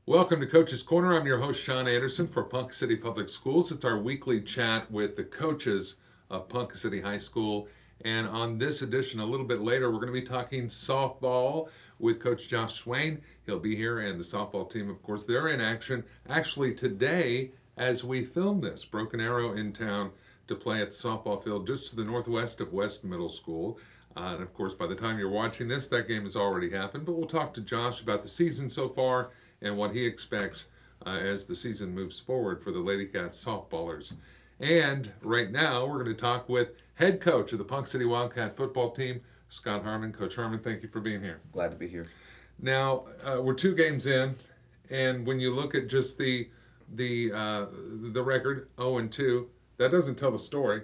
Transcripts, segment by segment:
Welcome to Coach's Corner. I'm your host, Sean Anderson for Ponca City Public Schools. It's our weekly chat with the coaches of Ponca City High School. And on this edition, a little bit later, we're going to be talking softball with Coach Josh Swain. He'll be here, and the softball team, of course, they're in action. Actually, today, as we film this, Broken Arrow in town to play at the softball field just to the northwest of West Middle School. And of course, by the time you're watching this, that game has already happened. But we'll talk to Josh about the season so far and what he expects as the season moves forward for the Lady Cats softballers. And right now, we're going to talk with head coach of the Ponca City Wildcat football team, Scott Harmon. Coach Harmon, thank you for being here. Glad to be here. Now, we're 2 games in, and when you look at just the record, 0-2, that doesn't tell the story.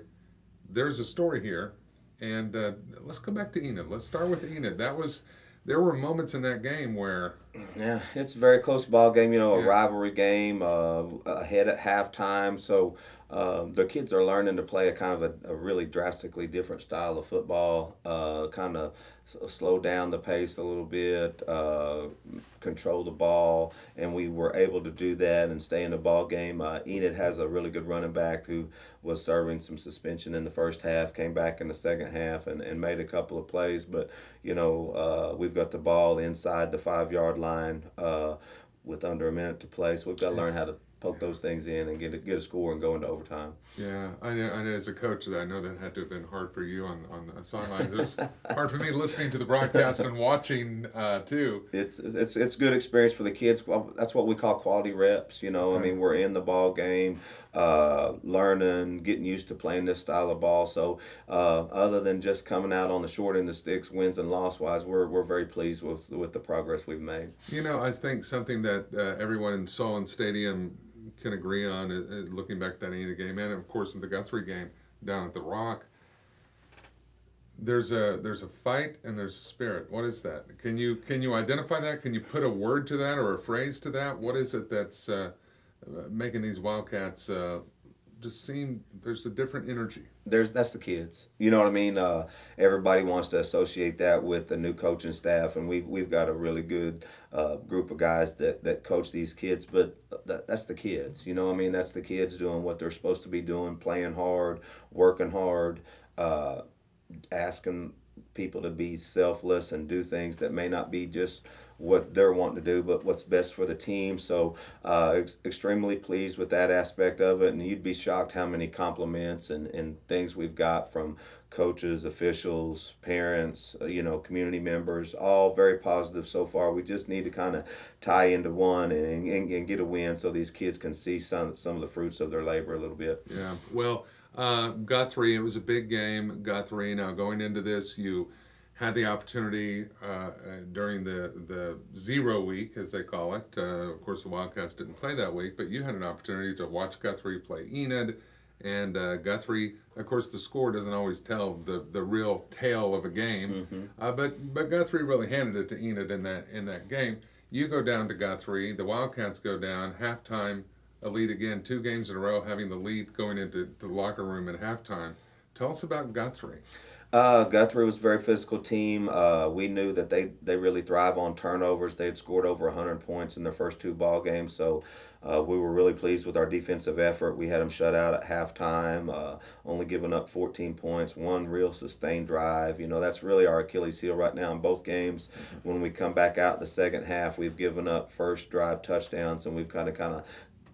There's a story here, and let's go back to Enid. Let's start with Enid. There were moments in that game where Yeah, it's a very close ball game, a Yeah. rivalry game, ahead at halftime. So the kids are learning to play a kind of a really drastically different style of football, kind of slow down the pace a little bit, control the ball, and we were able to do that and stay in the ball game. Enid has a really good running back who was serving some suspension in the first half, came back in the second half and made a couple of plays. But, we've got the ball inside the 5-yard line with under a minute to play. So we've got to learn how to poke those things in and get a score and go into overtime. Yeah, I know as a coach that I know that had to have been hard for you on the sidelines. It was hard for me listening to the broadcast and watching too. It's good experience for the kids. Well, that's what we call quality reps. I mean, we're in the ball game, learning, getting used to playing this style of ball. So other than just coming out on the short end of the sticks, wins and loss wise, we're very pleased with the progress we've made. I think something that everyone in Solon Stadium can agree on, looking back at that Enid game, and of course in the Guthrie game down at the Rock, there's a fight and there's a spirit. What is that? Can you identify that? Can you put a word to that or a phrase to that? What is it that's making these Wildcats just seem there's a different energy? That's the kids. You know what I mean? Everybody wants to associate that with the new coaching staff, and we've got a really good group of guys that coach these kids. But that's the kids. I mean, that's the kids doing what they're supposed to be doing, playing hard, working hard, asking people to be selfless and do things that may not be just what they're wanting to do, but what's best for the team. So extremely pleased with that aspect of it, and you'd be shocked how many compliments and things we've got from coaches, officials, parents, community members, all very positive so far. We just need to kind of tie into one and get a win so these kids can see some of the fruits of their labor a little bit. Yeah, well, Guthrie, it was a big game. Guthrie, now going into this, you had the opportunity during the 0 week, as they call it. Of course, the Wildcats didn't play that week, but you had an opportunity to watch Guthrie play Enid. And Guthrie, of course, the score doesn't always tell the real tale of a game. But Guthrie really handed it to Enid in that game. You go down to Guthrie, the Wildcats go down, halftime, a lead again, 2 games in a row, having the lead going into the locker room at halftime. Tell us about Guthrie. Guthrie was a very physical team. We knew that they really thrive on turnovers. They had scored over 100 points in their first 2 ball games, so we were really pleased with our defensive effort. We had them shut out at halftime, only giving up 14 points, 1 real sustained drive. That's really our Achilles heel right now in both games. When we come back out the second half, we've given up first drive touchdowns, and we've kind of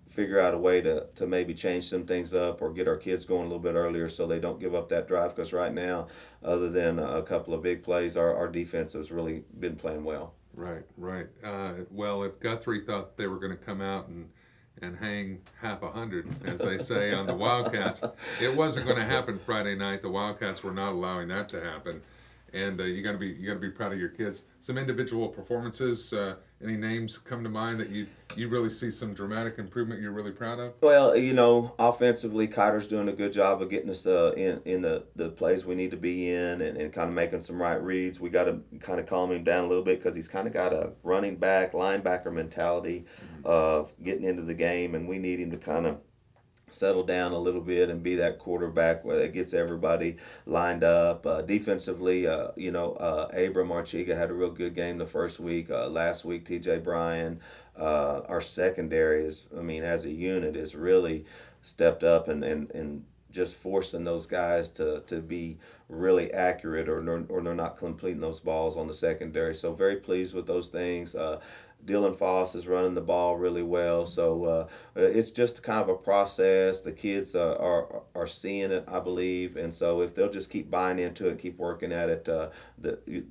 figure out a way to maybe change some things up or get our kids going a little bit earlier so they don't give up that drive, because right now, other than a couple of big plays, our defense has really been playing well. Right. Well, if Guthrie thought they were going to come out and hang half 100, as they say, on the Wildcats, it wasn't going to happen Friday night. The Wildcats were not allowing that to happen. And you got to be proud of your kids. Some individual performances. Any names come to mind that you really see some dramatic improvement you're really proud of? Well, offensively, Kyder's doing a good job of getting us in the plays we need to be in and kind of making some right reads. We got to kind of calm him down a little bit because he's kind of got a running back, linebacker mentality of getting into the game, and we need him to kind of settle down a little bit and be that quarterback where it gets everybody lined up. Defensively, Abram Archiga had a real good game the first week. Last week, TJ Bryan. Our secondary is, as a unit, is really stepped up and just forcing those guys to be really accurate, or they're not completing those balls on the secondary. So very pleased with those things. Dylan Foss is running the ball really well. So it's just kind of a process. The kids are seeing it, I believe. And so if they'll just keep buying into it, keep working at it,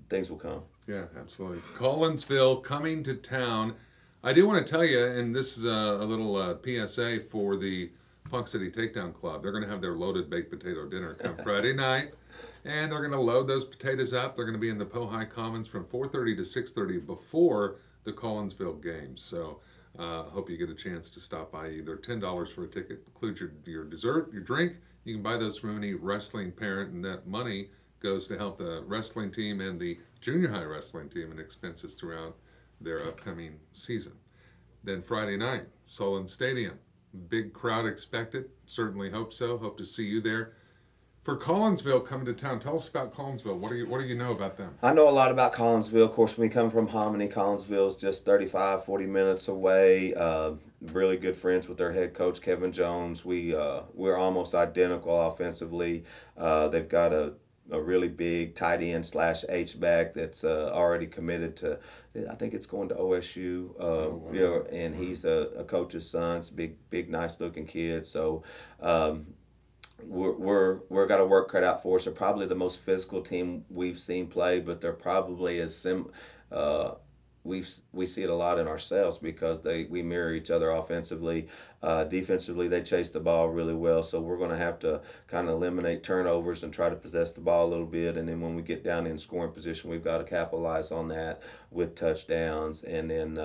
things will come. Yeah, absolutely. Collinsville coming to town. I do want to tell you, and this is a little PSA for the Ponca City Takedown Club. They're going to have their loaded baked potato dinner come Friday night. And they're going to load those potatoes up. They're going to be in the Pohai Commons from 4:30 to 6:30 before the Collinsville games. So hope you get a chance to stop by. Either $10 for a ticket, includes your dessert, your drink. You can buy those from any wrestling parent, and that money goes to help the wrestling team and the junior high wrestling team and expenses throughout their upcoming season. Then Friday night, Solon Stadium. Big crowd expected. Certainly hope so. Hope to see you there. For Collinsville coming to town, tell us about Collinsville. What do you know about them? I know a lot about Collinsville. Of course, we come from Hominy. Collinsville's just 35, 40 minutes away. Really good friends with their head coach, Kevin Jones. We're almost identical offensively. They've got a really big tight end / H-back that's already committed to, I think it's going to OSU. Wow. And he's a coach's son. It's a big, nice looking kid. So we're got a work cut out for us. They're probably the most physical team we've seen play, but they're probably we see it a lot in ourselves because we mirror each other offensively. Defensively, they chase the ball really well, so we're going to have to kind of eliminate turnovers and try to possess the ball a little bit. And then when we get down in scoring position, we've got to capitalize on that with touchdowns, and then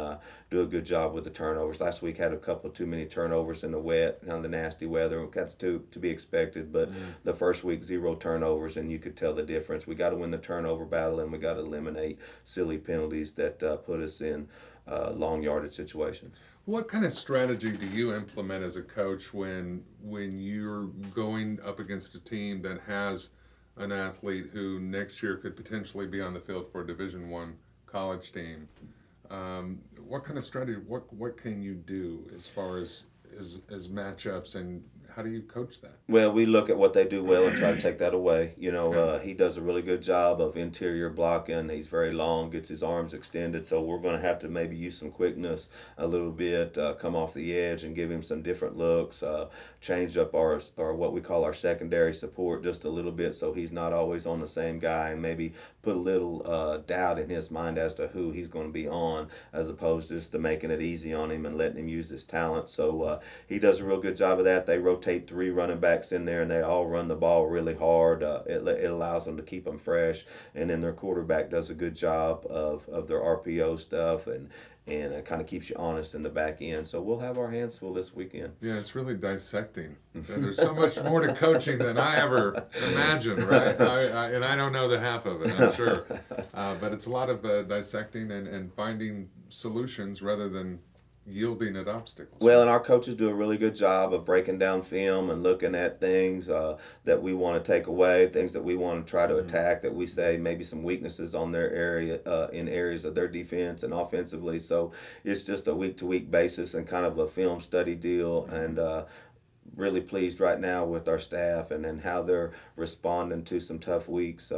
do a good job with the turnovers. Last week had a couple too many turnovers in the wet, kind of the nasty weather. That's to be expected, but the first week 0 turnovers, and you could tell the difference. We got to win the turnover battle, and we got to eliminate silly penalties that put us in long yardage situations. What kind of strategy do you implement as a coach when you're going up against a team that has an athlete who next year could potentially be on the field for a Division I college team? What kind of strategy? What can you do as far as matchups, and how do you coach that? Well, we look at what they do well and try to take that away. He does a really good job of interior blocking. He's very long, gets his arms extended, so we're going to have to maybe use some quickness a little bit, come off the edge and give him some different looks, change up our what we call our secondary support just a little bit so he's not always on the same guy, and maybe put a little doubt in his mind as to who he's going to be on, as opposed just to making it easy on him and letting him use his talent. So he does a real good job of that. They rotate 3 running backs in there, and they all run the ball really hard. It allows them to keep them fresh, and then their quarterback does a good job of their RPO stuff, and it kind of keeps you honest in the back end. So we'll have our hands full this weekend. Yeah, it's really dissecting. There's so much more to coaching than I ever imagined, right? And I don't know the half of it, I'm sure. But it's a lot of dissecting and finding solutions rather than yielding at obstacles. Well, and our coaches do a really good job of breaking down film and looking at things that we want to take away, things that we want to try to attack, that we say maybe some weaknesses on their area, in areas of their defense and offensively. So it's just a week-to-week basis and kind of a film study deal, and really pleased right now with our staff and how they're responding to some tough weeks.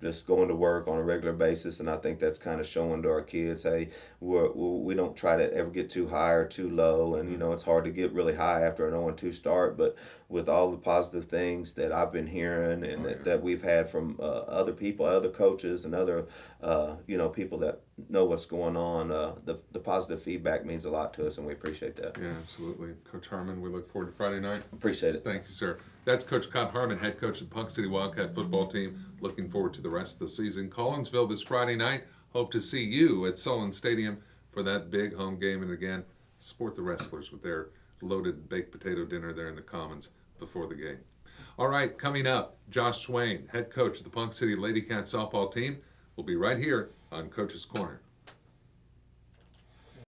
Just going to work on a regular basis, and I think that's kind of showing to our kids, hey, we don't try to ever get too high or too low, and it's hard to get really high after an 0-2 start, but with all the positive things that I've been hearing and that we've had from other people, other coaches, and other people that know what's going on, the positive feedback means a lot to us, and we appreciate that. Yeah, absolutely. Coach Harmon, we look forward to Friday night. Appreciate it. Thank you, sir. That's Coach Scott Harmon, head coach of the Ponca City Wildcat football team. Looking forward to the rest of the season. Collinsville this Friday night. Hope to see you at Solon Stadium for that big home game. And again, support the wrestlers with their loaded baked potato dinner there in the Commons before the game. All right, coming up, Josh Swain, head coach of the Ponca City Lady Cat softball team, will be right here on Coach's Corner.